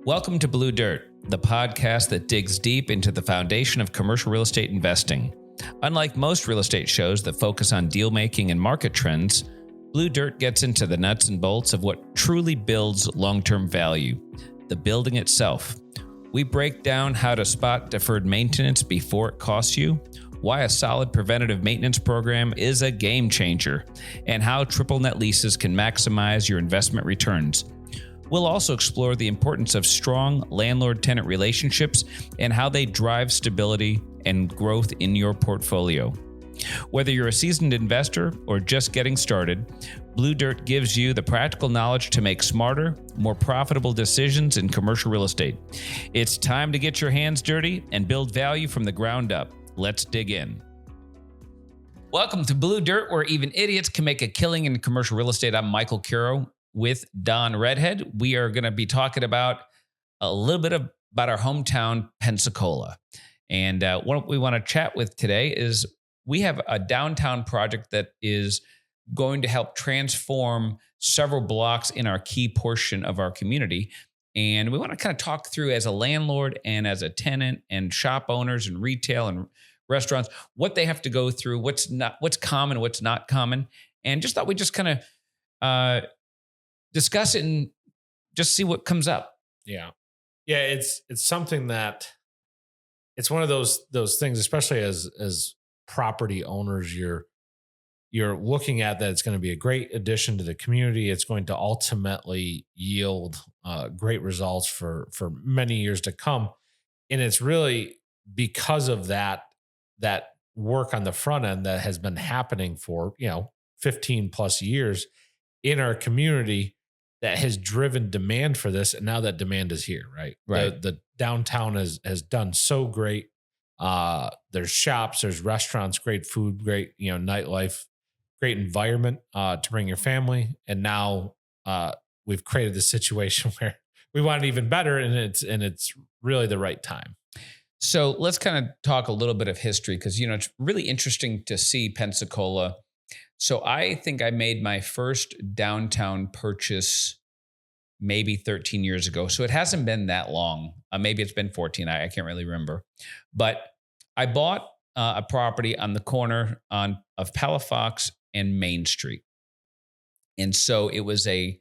Welcome to Blue Dirt, the podcast that digs deep into the foundation of commercial real estate investing. Unlike most real estate shows that focus on deal making and market trends, Blue Dirt gets into the nuts and bolts of what truly builds long-term value, the building itself. We break down how to spot deferred maintenance before it costs you, why a solid preventative maintenance program is a game changer, and how triple net leases can maximize your investment returns. We'll also explore the importance of strong landlord-tenant relationships and how they drive stability and growth in your portfolio. Whether you're a seasoned investor or just getting started, Blue Dirt gives you the practical knowledge to make smarter, more profitable decisions in commercial real estate. It's time to get your hands dirty and build value from the ground up. Let's dig in. Welcome to Blue Dirt, where even idiots can make a killing in commercial real estate. I'm Michael Curo with Don Redhead. We are going to be talking about a little bit about our hometown, Pensacola. And what we want to chat with today is we have a downtown project that is going to help transform several blocks in our key portion of our community. And we want to kind of talk through, as a landlord and as a tenant and shop owners and retail and restaurants, what they have to go through, what's common, what's not common. And just thought we'd just kind of discuss it and just see what comes up. Yeah. It's something that it's one of those things, especially as property owners, you're looking at that it's going to be a great addition to the community. It's going to ultimately yield great results for many years to come. And it's really because of that work on the front end that has been happening for, 15 plus years in our community that has driven demand for this. And now that demand is here, right? The downtown has done so great. There's shops, there's restaurants, great food, great, nightlife, great environment to bring your family. And now we've created this situation where we want it even better, and it's really the right time. So let's kind of talk a little bit of history, because, it's really interesting to see Pensacola. So I think I made my first downtown purchase maybe 13 years ago. So it hasn't been that long. Maybe it's been 14. I can't really remember. But I bought a property on the corner of Palafox and Main Street. And so it was a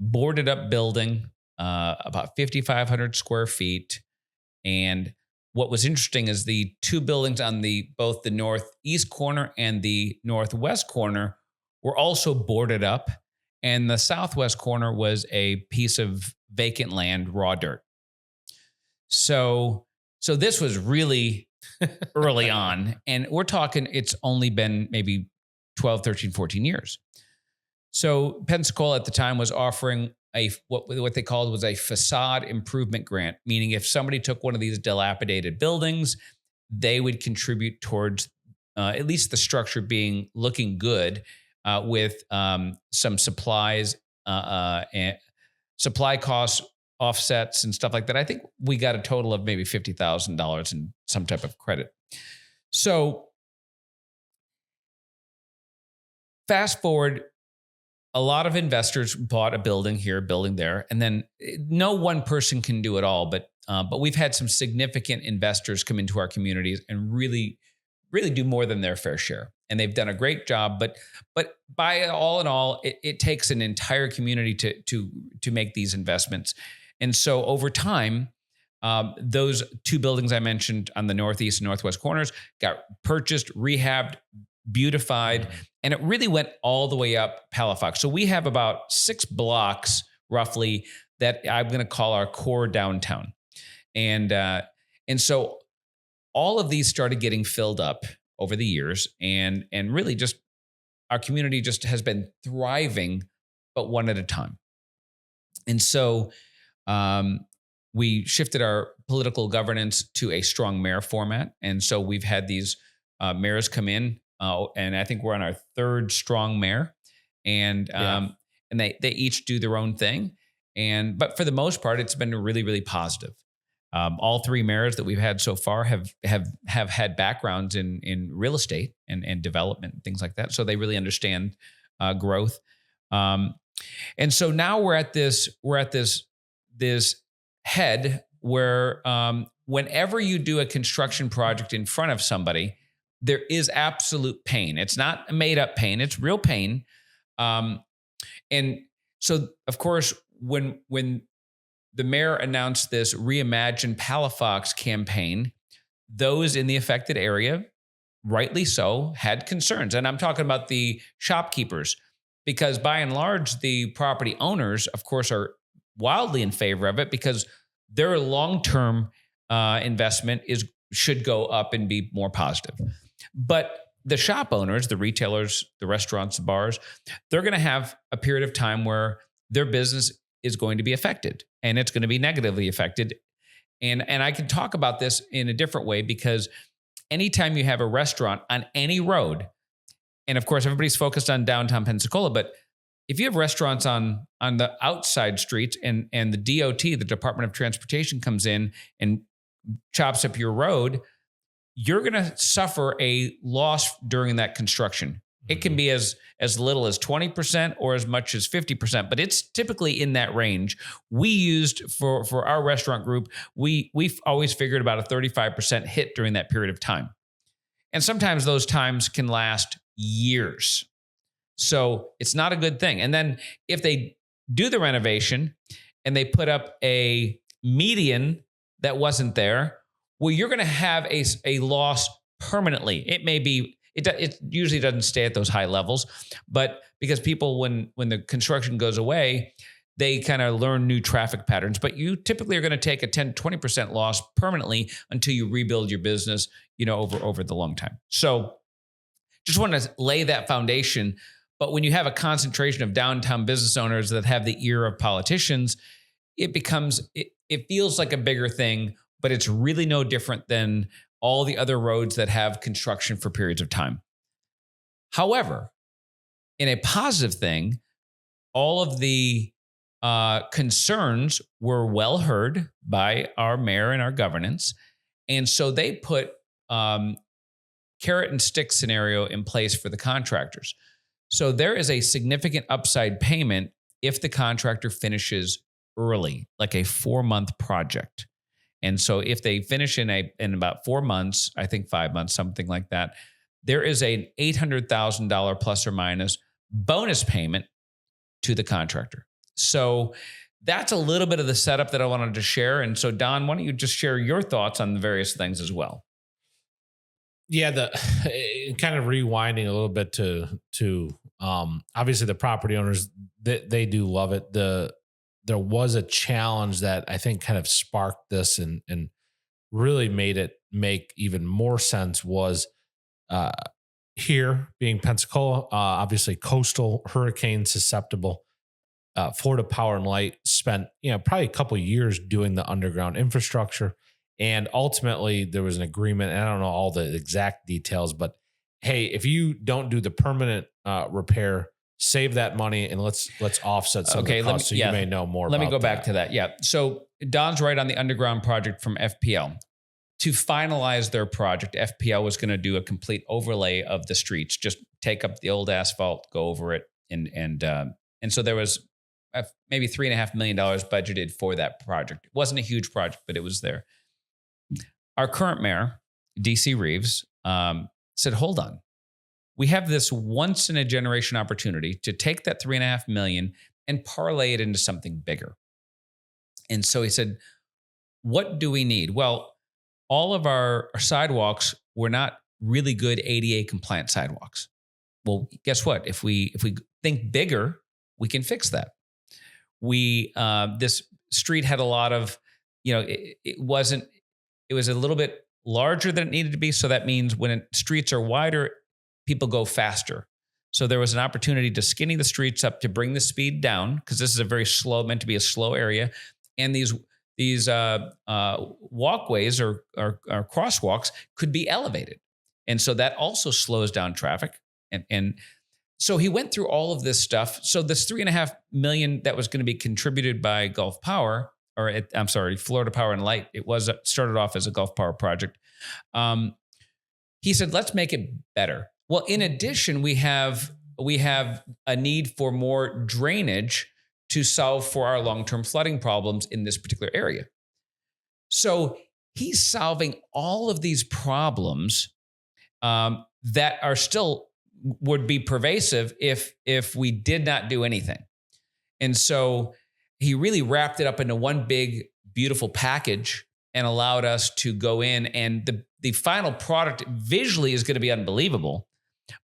boarded up building, about 5,500 square feet. And what was interesting is the two buildings on both the northeast corner and the northwest corner were also boarded up. And the southwest corner was a piece of vacant land, raw dirt. So this was really early on. And we're talking, it's only been maybe 12, 13, 14 years. So Pensacola at the time was offering what they called was a facade improvement grant, meaning if somebody took one of these dilapidated buildings, they would contribute towards at least the structure looking good, with some supplies, and supply costs offsets and stuff like that. I think we got a total of maybe $50,000 in some type of credit. So fast forward, a lot of investors bought a building here, a building there, and then no one person can do it all. But we've had some significant investors come into our communities and really, really do more than their fair share, and they've done a great job. But by all in all, it takes an entire community to make these investments. And so over time, those two buildings I mentioned on the northeast and northwest corners got purchased, rehabbed, beautified, and it really went all the way up Palafox. So we have about 6 blocks roughly that I'm going to call our core downtown. And so all of these started getting filled up over the years, and really just our community just has been thriving, but one at a time. And so we shifted our political governance to a strong mayor format. And so we've had these mayors come in, and I think we're on our 3rd strong mayor, and they each do their own thing. But for the most part, it's been really, really positive. All 3 mayors that we've had so far have had backgrounds in real estate and development and things like that. So they really understand growth. And so now we're at this head where whenever you do a construction project in front of somebody, there is absolute pain. It's not a made up pain. It's real pain. And so, of course, when the mayor announced this reimagine Palafox campaign, those in the affected area, rightly so, had concerns. And I'm talking about the shopkeepers, because by and large, the property owners, of course, are wildly in favor of it because their long-term investment should go up and be more positive. But the shop owners, the retailers, the restaurants, the bars, they're going to have a period of time where their business is going to be affected, and it's going to be negatively affected. And I can talk about this in a different way, because anytime you have a restaurant on any road, and of course, everybody's focused on downtown Pensacola, but if you have restaurants on the outside streets and the DOT, the Department of Transportation, comes in and chops up your road, you're going to suffer a loss during that construction. It can be as little as 20% or as much as 50%, but it's typically in that range. We used for our restaurant group, we've always figured about a 35% hit during that period of time. And sometimes those times can last years. So it's not a good thing. And then if they do the renovation and they put up a median that wasn't there, well, you're going to have a loss permanently. It may be, it usually doesn't stay at those high levels, but because people, when the construction goes away, they kind of learn new traffic patterns. But you typically are going to take a 10, 20% loss permanently until you rebuild your business, over the long time. So just want to lay that foundation. But when you have a concentration of downtown business owners that have the ear of politicians, it feels like a bigger thing, but it's really no different than all the other roads that have construction for periods of time. However, in a positive thing, all of the concerns were well heard by our mayor and our governance. And so they put carrot and stick scenario in place for the contractors. So there is a significant upside payment if the contractor finishes early, like a 4-month project. And so if they finish in about 4 months, I think 5 months, something like that, there is an $800,000 plus or minus bonus payment to the contractor. So that's a little bit of the setup that I wanted to share. And so, Don, why don't you just share your thoughts on the various things as well? Yeah, kind of rewinding a little bit to obviously the property owners, they do love it. There was a challenge that I think kind of sparked this and really made it make even more sense was here being Pensacola, obviously coastal, hurricane susceptible. Florida Power and Light spent probably a couple of years doing the underground infrastructure. And ultimately, there was an agreement, and I don't know all the exact details, but hey, if you don't do the permanent repair, save that money and let's offset some of the costs. You may know more about that. Let me go back to that. Yeah. So Don's right on the underground project from FPL. To finalize their project, FPL was going to do a complete overlay of the streets, just take up the old asphalt, go over it. And so there was maybe $3.5 million budgeted for that project. It wasn't a huge project, but it was there. Our current mayor, DC Reeves, said, hold on. We have this once in a generation opportunity to take that $3.5 million and parlay it into something bigger. And so he said, what do we need? Well, all of our sidewalks were not really good ADA compliant sidewalks. Well, guess what? If we think bigger, we can fix that. This street had a lot of, it was a little bit larger than it needed to be. So that means when streets are wider, people go faster. So there was an opportunity to skinny the streets up to bring the speed down, because this is meant to be a slow area. And these walkways or crosswalks could be elevated. And so that also slows down traffic. And so he went through all of this stuff. So this $3.5 million that was going to be contributed by Gulf Power, Florida Power and Light. It was started off as a Gulf Power project. He said, let's make it better. Well, in addition, we have a need for more drainage to solve for our long-term flooding problems in this particular area. So he's solving all of these problems that are still would be pervasive if we did not do anything. And so he really wrapped it up into one big, beautiful package and allowed us to go in. And the final product visually is going to be unbelievable,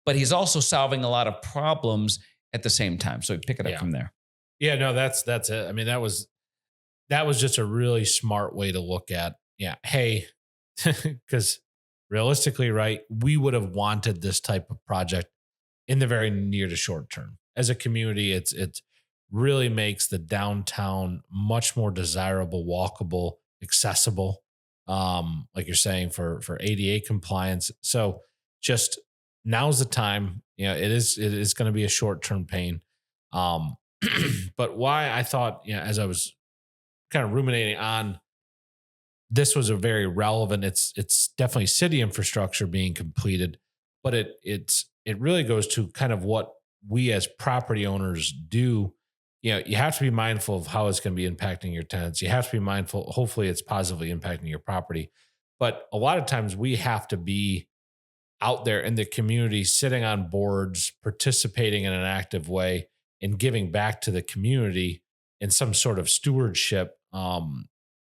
but he's also solving a lot of problems at the same time. So pick it up from there. Yeah, no, that's it. I mean, that was just a really smart way to look at, hey, because realistically, right, we would have wanted this type of project in the very near to short term. As a community, it really makes the downtown much more desirable, walkable, accessible, like you're saying, for ADA compliance. So just now's the time. It is going to be a short-term pain. But why I thought, as I was kind of ruminating on, this was a very relevant. It's definitely city infrastructure being completed, but it really goes to kind of what we as property owners do. You have to be mindful of how it's going to be impacting your tenants. You have to be mindful. Hopefully it's positively impacting your property. But a lot of times we have to be out there in the community, sitting on boards, participating in an active way, and giving back to the community in some sort of stewardship.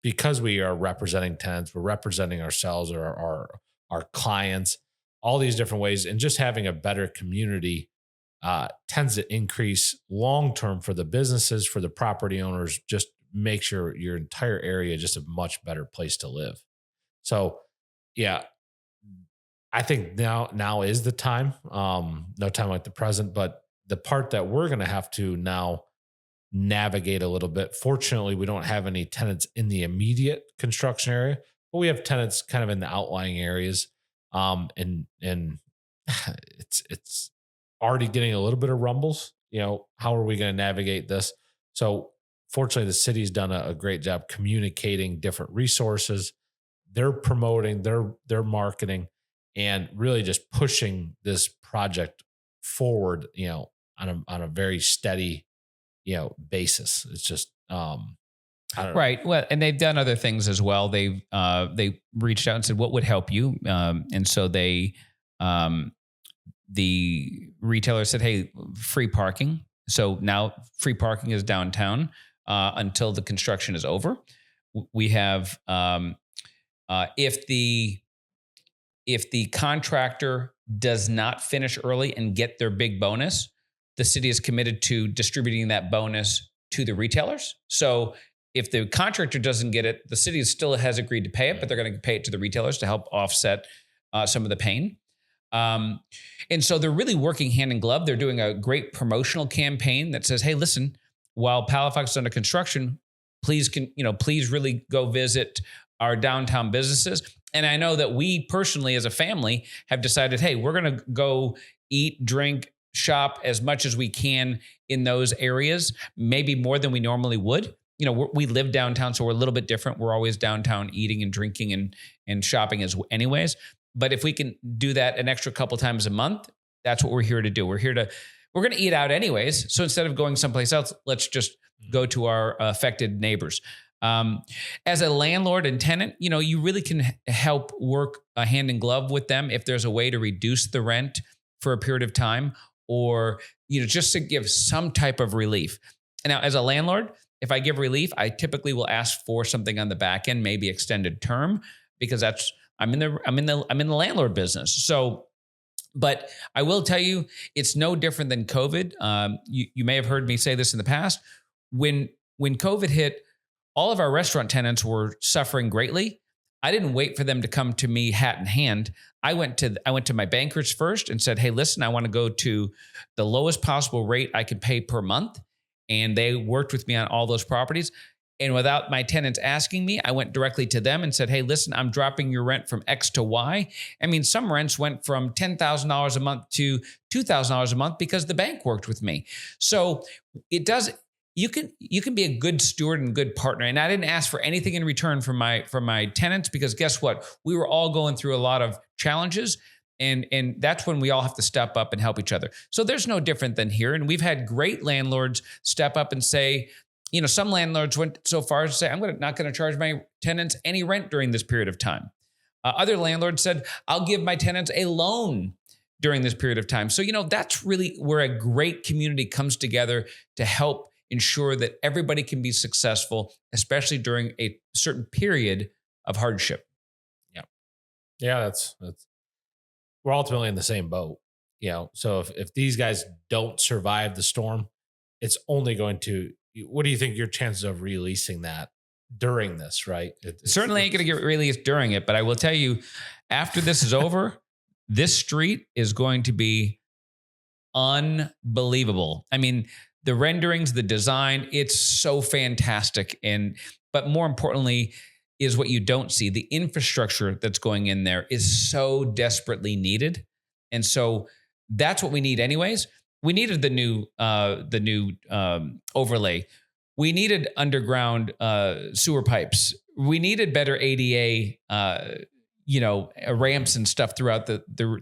Because we are representing tenants, we're representing ourselves or our clients, all these different ways, and just having a better community tends to increase long-term for the businesses, for the property owners, just makes your entire area just a much better place to live. So, yeah, I think now is the time. No time like the present, but the part that we're going to have to now navigate a little bit. Fortunately, we don't have any tenants in the immediate construction area, but we have tenants kind of in the outlying areas. And it's already getting a little bit of rumbles. How are we going to navigate this? So fortunately, the city's done a great job communicating different resources. They're promoting, they're marketing, and really just pushing this project forward, on a very steady, basis. It's just, I don't know. Right. Well, and they've done other things as well. They reached out and said, what would help you? And so the retailer said, hey, free parking. So now free parking is downtown until the construction is over. We have, if the contractor does not finish early and get their big bonus, the city is committed to distributing that bonus to the retailers. So if the contractor doesn't get it, the city still has agreed to pay it, but they're going to pay it to the retailers to help offset some of the pain. And so they're really working hand in glove. They're doing a great promotional campaign that says, hey, listen, while Palafox is under construction, please really go visit our downtown businesses. And I know that we personally as a family have decided, hey, we're going to go eat, drink, shop as much as we can in those areas, maybe more than we normally would. We live downtown, so we're a little bit different. We're always downtown eating and drinking and shopping as anyways. But if we can do that an extra couple times a month, that's what we're here to do. We're going to eat out anyways. So instead of going someplace else, let's just go to our affected neighbors. As a landlord and tenant, you really can help work hand in glove with them if there's a way to reduce the rent for a period of time, or just to give some type of relief. And now, as a landlord, if I give relief, I typically will ask for something on the back end, maybe extended term, because I'm in the landlord business. So, but I will tell you, it's no different than COVID. You may have heard me say this in the past. When COVID hit, all of our restaurant tenants were suffering greatly. I didn't wait for them to come to me hat in hand. I went to my bankers first and said, hey, listen, I want to go to the lowest possible rate I could pay per month. And they worked with me on all those properties. And without my tenants asking me, I went directly to them and said, hey, listen, I'm dropping your rent from X to Y. I mean, some rents went from $10,000 a month to $2,000 a month because the bank worked with me. So it does. You can be a good steward and good partner. And I didn't ask for anything in return from my tenants, because guess what? We were all going through a lot of challenges. And that's when we all have to step up and help each other. So there's no different than here. And we've had great landlords step up and say, some landlords went so far as to say, I'm not going to charge my tenants any rent during this period of time. Other landlords said, I'll give my tenants a loan during this period of time. So, that's really where a great community comes together to help ensure that everybody can be successful, especially during a certain period of hardship. Yeah, that's we're ultimately in the same boat. So if these guys don't survive the storm, it's only going to, what do you think your chances of releasing that during this, right? Certainly ain't going to get released during it, but I will tell you, after this is over, this street is going to be unbelievable. I mean, the renderings, the design, it's so fantastic. But more importantly, is what you don't see. The infrastructure that's going in there is so desperately needed. And so that's what we need anyways. We needed the new overlay. We needed underground sewer pipes. We needed better ADA, ramps and stuff throughout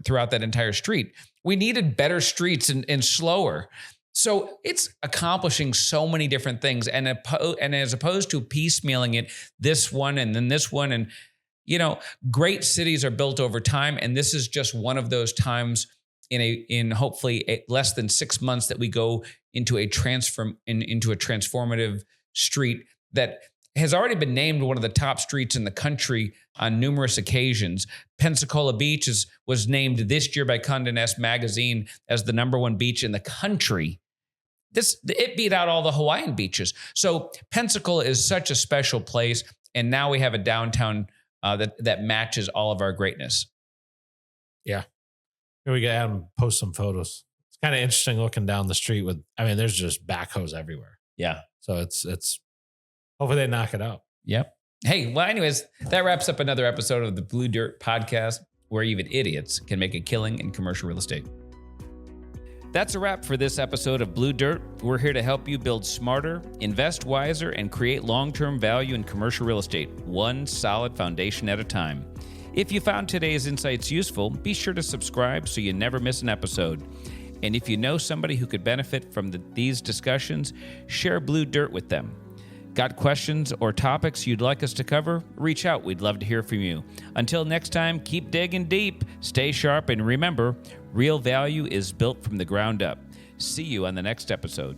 throughout that entire street. We needed better streets and slower. So it's accomplishing so many different things, and as opposed to piecemealing it, this one and then this one, and great cities are built over time, and this is just one of those times in hopefully less than 6 months that we go into a transformative street that has already been named one of the top streets in the country on numerous occasions. Pensacola Beach was named this year by Condé Nast Magazine as the #1 beach in the country. It beat out all the Hawaiian beaches. So Pensacola is such a special place, and now we have a downtown that matches all of our greatness. Yeah, here we got Adam post some photos. It's kind of interesting looking down the street there's just backhoes everywhere. Yeah, so it's hopefully they knock it out. Yep. Hey, well, anyways, that wraps up another episode of the Blue Dirt Podcast, where even idiots can make a killing in commercial real estate. That's a wrap for this episode of Blue Dirt. We're here to help you build smarter, invest wiser, and create long-term value in commercial real estate, one solid foundation at a time. If you found today's insights useful, be sure to subscribe so you never miss an episode. And if you know somebody who could benefit from these discussions, share Blue Dirt with them. Got questions or topics you'd like us to cover? Reach out. We'd love to hear from you. Until next time, keep digging deep, stay sharp, and remember, real value is built from the ground up. See you on the next episode.